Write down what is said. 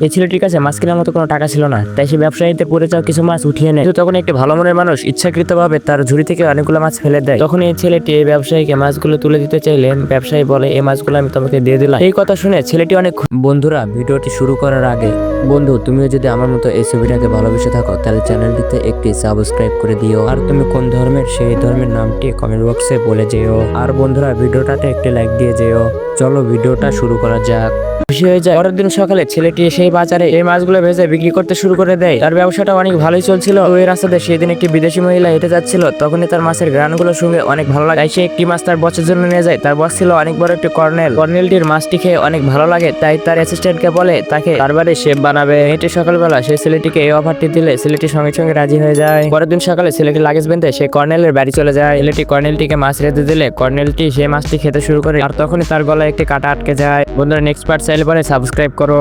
এই ছেলেটির কাছে মাছ কেনার মতো কোনো টাকা ছিল না, তাই সে ব্যবসায়ীতে পড়ে যাওয়া কিছু মাছ উঠিয়ে নেয়। কিন্তু তখন একটি ভালো মনের মানুষ ইচ্ছাকৃতভাবে তার ঝুড়ি থেকে অনেকগুলো মাছ ফেলে দেয়। তখন এই ছেলেটি এই ব্যবসায়ীকে মাছগুলো তুলে দিতে চাইলেন। ব্যবসায়ী বলে, এই মাছগুলো আমি তোমাকে দিয়ে দিলাম। এই কথা শুনে ছেলেটি অনেক বন্ধুরা, ভিডিওটি শুরু করার আগে বন্ধু, তুমিও যদি আমার মতো এই ছবিটাকে ভালোবেসে থাকো তাহলে চ্যানেলটিতে একটি সাবস্ক্রাইব করে দিও। আর তুমি কোন ধর্মের, সেই ধর্মের নামটি কমেন্ট বক্সে বলে যেও। আর বন্ধুরা, ভিডিওটাতে একটি লাইক দিয়ে যেও। চলো ভিডিওটা শুরু করা যাক। খুশি হয়ে যায়। পরের দিন সকালে ছেলেটি সেই বাজারে এই মাছগুলো ভেজে বিক্রি করতে শুরু করে দেয়। তার ব্যবসাটা অনেক ভালোই চলছিল। ওই রাস্তাতে সেদিন একটি বিদেশি মহিলা হেঁটে যাচ্ছিল। তখনই তার মাছের গ্রানগুলো শুনে অনেক ভালো লাগে। তাই সে একটি মাছ তার বসের জন্য নিয়ে যায়। তার বস ছিল অনেক বড় একটি কর্নেল। কর্নেলটির মাছটি খেয়ে অনেক ভালো লাগে, তাই তার অ্যাসিস্ট্যান্টকে বলে তাকে তার বাড়ি শেফ বানাবে। হেঁটে সকালবেলা সেই ছেলেটিকে এই অফারটি দিলে ছেলেটি সঙ্গে সঙ্গে রাজি হয়ে যায়। পরের দিন সকালে ছেলেটি লাগেজ বেঁধে সে কর্নেলের বাড়ি চলে যায়। ছেলেটি কর্নেলটিকে মাছ রেঁধে দিলে কর্নেলটি সেই মাছটি খেতে শুরু করে। আর তখনই তার গলায় একটি কাঁটা আটকে যায়। বন্ধুরা, নেক্সট পার্ট চাইলে পরে সাবস্ক্রাইব করো।